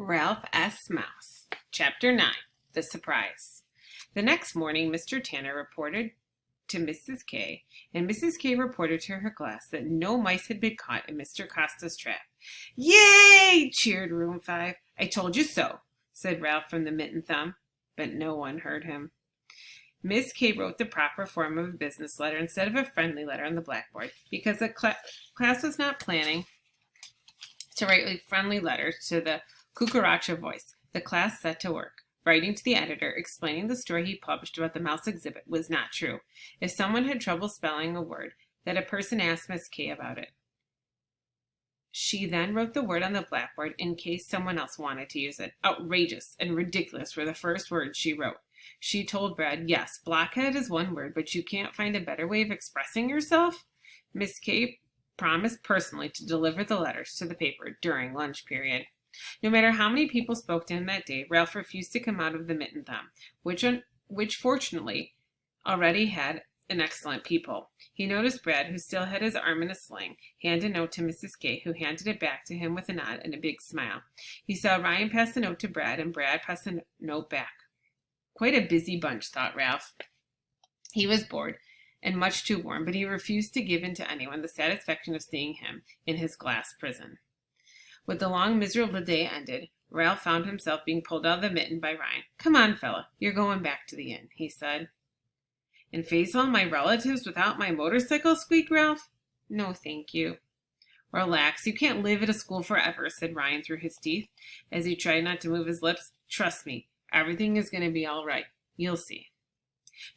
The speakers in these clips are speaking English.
Ralph S. Mouse. Chapter 9. The Surprise. The next morning, Mr. Tanner reported to Mrs. K, and Mrs. K reported to her class that no mice had been caught in Mr. Costa's trap. "Yay!" cheered Room 5. "I told you so," said Ralph from the mitten thumb, but no one heard him. Miss K wrote the proper form of a business letter instead of a friendly letter on the blackboard, because the class was not planning to write a friendly letter to the Cucaracha voice. The class set to work. Writing to the editor, explaining the story he published about the mouse exhibit was not true. If someone had trouble spelling a word, that a person asked Miss K about it. She then wrote the word on the blackboard in case someone else wanted to use it. Outrageous and ridiculous were the first words she wrote. She told Brad, "Yes, blockhead is one word, but you can't find a better way of expressing yourself?" Miss K promised personally to deliver the letters to the paper during lunch period. No matter how many people spoke to him that day, Ralph refused to come out of the mitten thumb, which fortunately already had an excellent peephole. He noticed Brad, who still had his arm in a sling, hand a note to Mrs. K, who handed it back to him with a nod and a big smile. He saw Ryan pass the note to Brad, and Brad pass the note back. Quite a busy bunch, thought Ralph. He was bored and much too warm, but he refused to give in to anyone the satisfaction of seeing him in his glass prison. With the long, miserable day ended, Ralph found himself being pulled out of the mitten by Ryan. "Come on, fella, you're going back to the inn," he said. "And face all my relatives without my motorcycle?" squeaked Ralph. "No, thank you." "Relax, you can't live at a school forever," said Ryan through his teeth, as he tried not to move his lips. "Trust me, everything is going to be all right. You'll see."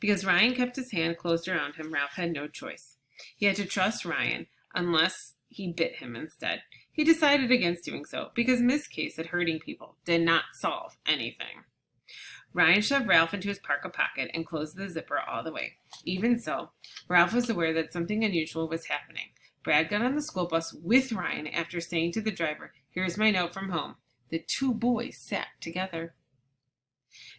Because Ryan kept his hand closed around him, Ralph had no choice. He had to trust Ryan, unless he bit him instead. He decided against doing so, because Miss K said hurting people did not solve anything. Ryan shoved Ralph into his parka pocket and closed the zipper all the way. Even so, Ralph was aware that something unusual was happening. Brad got on the school bus with Ryan after saying to the driver, "Here's my note from home." The two boys sat together.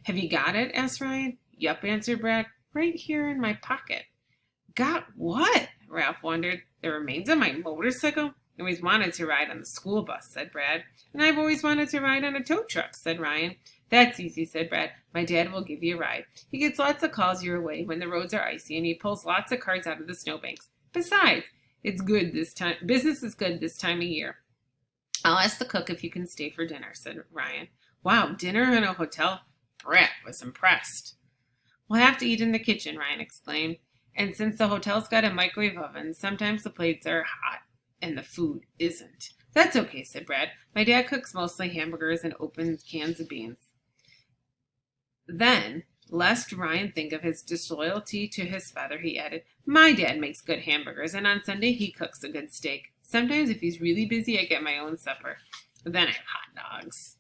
"Have you got it?" asked Ryan. "Yup," answered Brad. "Right here in my pocket." "Got what?" Ralph wondered. "The remains of my motorcycle?" "I always wanted to ride on the school bus," said Brad. "And I've always wanted to ride on a tow truck," said Ryan. "That's easy," said Brad. "My dad will give you a ride. He gets lots of calls your way when the roads are icy, and he pulls lots of cars out of the snowbanks. Besides, it's good this time. Business is good this time of year." "I'll ask the cook if you can stay for dinner," said Ryan. "Wow, dinner in a hotel?" Brad was impressed. "We'll have to eat in the kitchen," Ryan exclaimed. "And since the hotel's got a microwave oven, sometimes the plates are hot and the food isn't." "That's okay," said Brad. "My dad cooks mostly hamburgers and opens cans of beans." Then, lest Ryan think of his disloyalty to his father, he added, "My dad makes good hamburgers, and on Sunday he cooks a good steak. Sometimes if he's really busy, I get my own supper. Then I have hot dogs."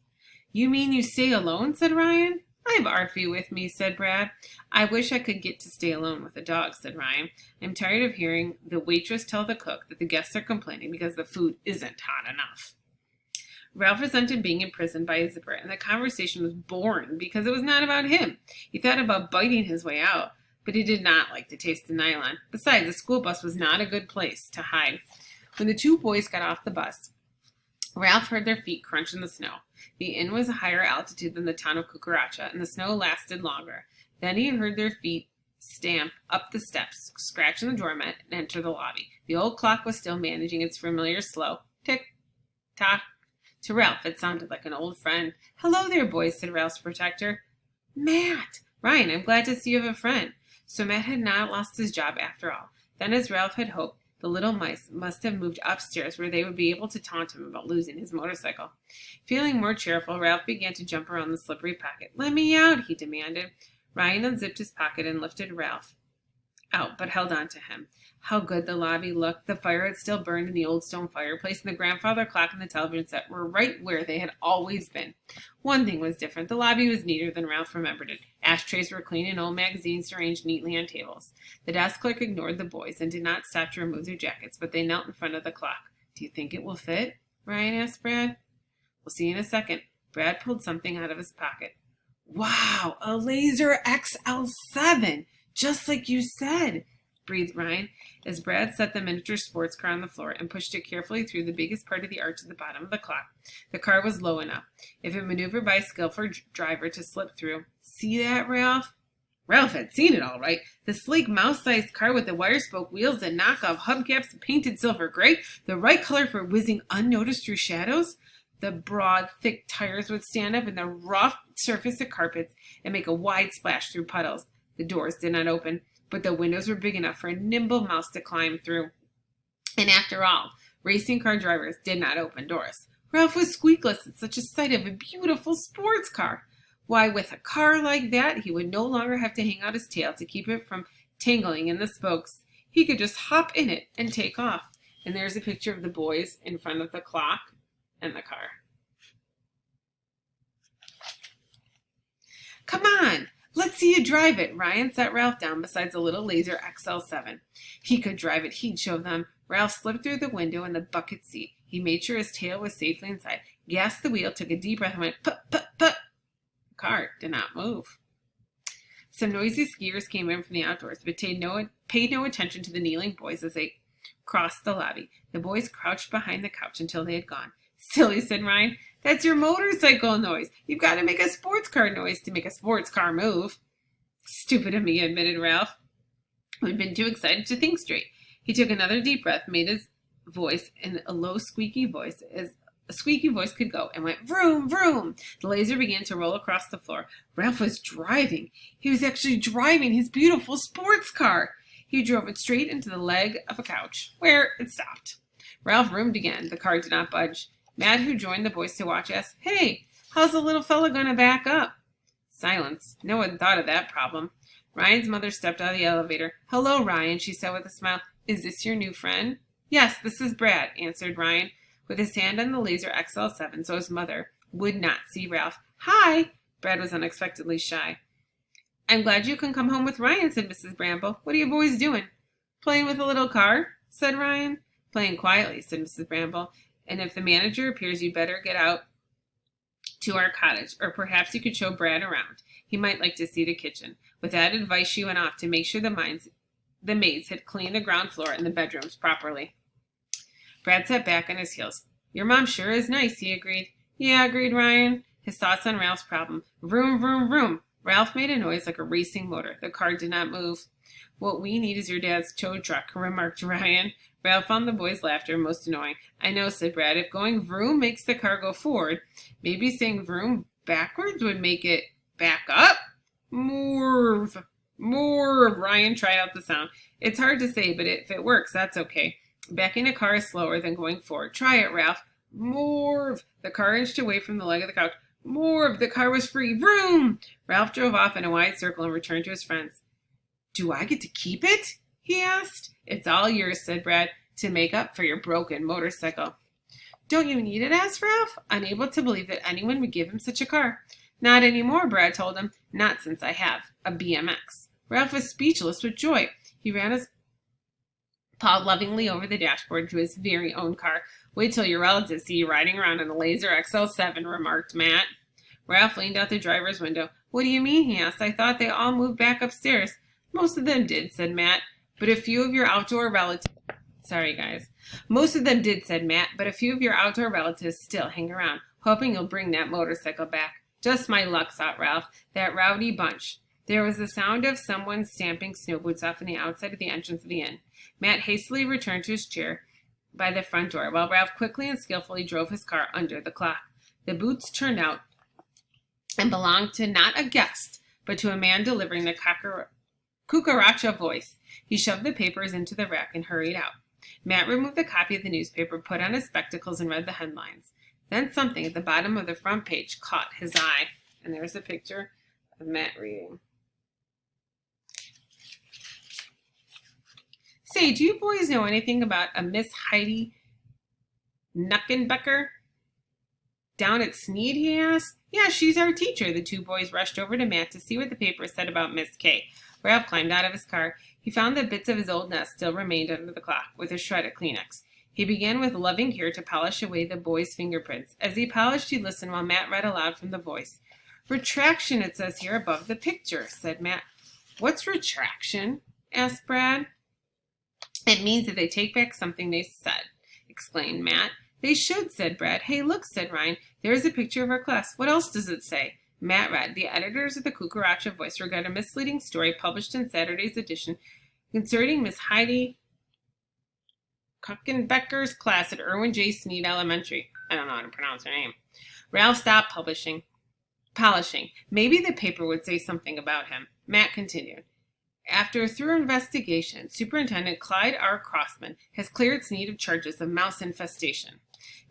"You mean you stay alone?" said Ryan. "I have Arfie with me," said Brad. "I wish I could get to stay alone with a dog," said Ryan. "I'm tired of hearing the waitress tell the cook that the guests are complaining because the food isn't hot enough." Ralph resented being imprisoned by a zipper, and the conversation was boring because it was not about him. He thought about biting his way out, but he did not like the taste of nylon. Besides, the school bus was not a good place to hide. When the two boys got off the bus, Ralph heard their feet crunch in the snow. The inn was a higher altitude than the town of Cucaracha, and the snow lasted longer. Then he heard their feet stamp up the steps, scratch on the doormat, and enter the lobby. The old clock was still managing its familiar slow tick-tock. To Ralph, it sounded like an old friend. "Hello there, boys," said Ralph's protector. "Matt!" "Ryan, I'm glad to see you have a friend." So Matt had not lost his job after all. Then, as Ralph had hoped, the little mice must have moved upstairs where they would be able to taunt him about losing his motorcycle. Feeling more cheerful, Ralph began to jump around the slippery pocket. "Let me out," he demanded. Ryan unzipped his pocket and lifted Ralph out, but held on to him. How good the lobby looked. The fire had still burned in the old stone fireplace, and the grandfather clock and the television set were right where they had always been. One thing was different. The lobby was neater than Ralph remembered it. Ashtrays were clean and old magazines arranged neatly on tables. The desk clerk ignored the boys and did not stop to remove their jackets, but they knelt in front of the clock. "Do you think it will fit?" Ryan asked Brad. "We'll see in a second." Brad pulled something out of his pocket. "Wow, a Laser XL7, just like you said." breathed Ryan, as Brad set the miniature sports car on the floor and pushed it carefully through the biggest part of the arch at the bottom of the clock. The car was low enough, if it maneuvered by a skillful driver, to slip through. See that, Ralph? Ralph had seen it all right. The sleek, mouse-sized car with the wire-spoke wheels and knockoff hubcaps painted silver gray, the right color for whizzing unnoticed through shadows. The broad, thick tires would stand up in the rough surface of carpets and make a wide splash through puddles. The doors did not open, but the windows were big enough for a nimble mouse to climb through. And after all, racing car drivers did not open doors. Ralph was squeakless at such a sight of a beautiful sports car. Why, with a car like that, he would no longer have to hang out his tail to keep it from tangling in the spokes. He could just hop in it and take off. And there's a picture of the boys in front of the clock and the car. Come on, let's see you drive it. Ryan set Ralph down beside the little Laser XL7. He could drive it. He'd show them. Ralph slipped through the window in the bucket seat. He made sure his tail was safely inside, gasped the wheel, took a deep breath, and went put, put, put. The car did not move. Some noisy skiers came in from the outdoors, but paid no attention to the kneeling boys as they crossed the lobby. The boys crouched behind the couch until they had gone. Silly, said Ryan. That's your motorcycle noise. You've got to make a sports car noise to make a sports car move. Stupid of me, admitted Ralph, who had been too excited to think straight. He took another deep breath, made his voice in a low, squeaky voice, as a squeaky voice could go, and went vroom, vroom. The Laser began to roll across the floor. Ralph was driving. He was actually driving his beautiful sports car. He drove it straight into the leg of a couch, where it stopped. Ralph roomed again. The car did not budge. Matt, who joined the boys to watch, asked, Hey, how's the little fella going to back up? Silence. No one thought of that problem. Ryan's mother stepped out of the elevator. Hello, Ryan, she said with a smile. Is this your new friend? Yes, this is Brad, answered Ryan, with his hand on the Laser XL7 so his mother would not see Ralph. Hi! Brad was unexpectedly shy. I'm glad you can come home with Ryan, said Mrs. Bramble. What are you boys doing? Playing with a little car, said Ryan. Playing quietly, said Mrs. Bramble. And if the manager appears, you'd better get out to our cottage, or perhaps you could show Brad around. He might like to see the kitchen. With that advice, she went off to make sure the maids had cleaned the ground floor and the bedrooms properly. Brad sat back on his heels. Your mom sure is nice, he agreed. Yeah, agreed Ryan. His thoughts on Ralph's problem. Vroom, vroom, vroom. Ralph made a noise like a racing motor. The car did not move. What we need is your dad's tow truck, remarked Ryan. Ralph found the boys' laughter most annoying. I know, said Brad. If going vroom makes the car go forward, maybe saying vroom backwards would make it back up? Morv. Morv. Ryan tried out the sound. It's hard to say, but if it works, that's okay. Backing a car is slower than going forward. Try it, Ralph. Morv. The car inched away from the leg of the couch. Morv. The car was free. Vroom. Ralph drove off in a wide circle and returned to his friends. Do I get to keep it? He asked. It's all yours, said Brad, to make up for your broken motorcycle. Don't you need it? Asked Ralph, unable to believe that anyone would give him such a car. Not anymore, Brad told him. Not since I have a BMX. Ralph was speechless with joy. He ran his paw lovingly over the dashboard to his very own car. Wait till your relatives see you riding around in a Laser XL7, remarked Matt. Ralph leaned out the driver's window. What do you mean? He asked. I thought they all moved back upstairs. Most of them did, said Matt, but a few of your outdoor relatives... Sorry, guys. Most of them did, said Matt, but a few of your outdoor relatives still hang around, hoping you'll bring that motorcycle back. Just my luck, thought Ralph. That rowdy bunch. There was the sound of someone stamping snow boots off on the outside of the entrance of the inn. Matt hastily returned to his chair by the front door, while Ralph quickly and skillfully drove his car under the clock. The boots turned out and belonged to not a guest, but to a man delivering the cucaracha voice. He shoved the papers into the rack and hurried out. Matt removed the copy of the newspaper, put on his spectacles, and read the headlines. Then something at the bottom of the front page caught his eye. And there's a picture of Matt reading. Say, do you boys know anything about a Miss Heidi Nuckenbecker down at Sneed, he asked. Yeah, she's our teacher. The two boys rushed over to Matt to see what the paper said about Miss K. Ralph climbed out of his car. He found that bits of his old nest still remained under the clock, with a shred of Kleenex. He began with loving care to polish away the boy's fingerprints. As he polished, he listened while Matt read aloud from the voice. Retraction, it says here above the picture, said Matt. What's retraction? Asked Brad. It means that they take back something they said, explained Matt. They should, said Brad. Hey, look, said Ryan. There's a picture of our class. What else does it say? Matt read, the editors of the Cucaracha Voice regret a misleading story published in Saturday's edition concerning Miss Heidi Kuchenbecker's class at Irwin J. Sneed Elementary. I don't know how to pronounce her name. Ralph stopped polishing. Maybe the paper would say something about him. Matt continued. After a thorough investigation, Superintendent Clyde R. Crossman has cleared Sneed of charges of mouse infestation.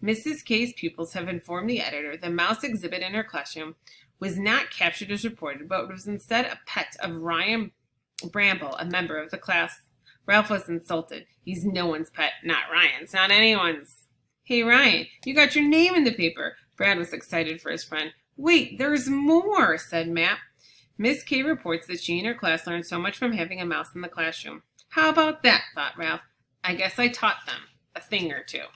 Mrs. K's pupils have informed the editor the mouse exhibit in her classroom was not captured as reported, but was instead a pet of Ryan Bramble, a member of the class. Ralph was insulted. He's no one's pet, not Ryan's, not anyone's. Hey, Ryan, you got your name in the paper. Brad was excited for his friend. Wait, there's more, said Matt. Miss K reports that she and her class learned so much from having a mouse in the classroom. How about that, thought Ralph. I guess I taught them a thing or two.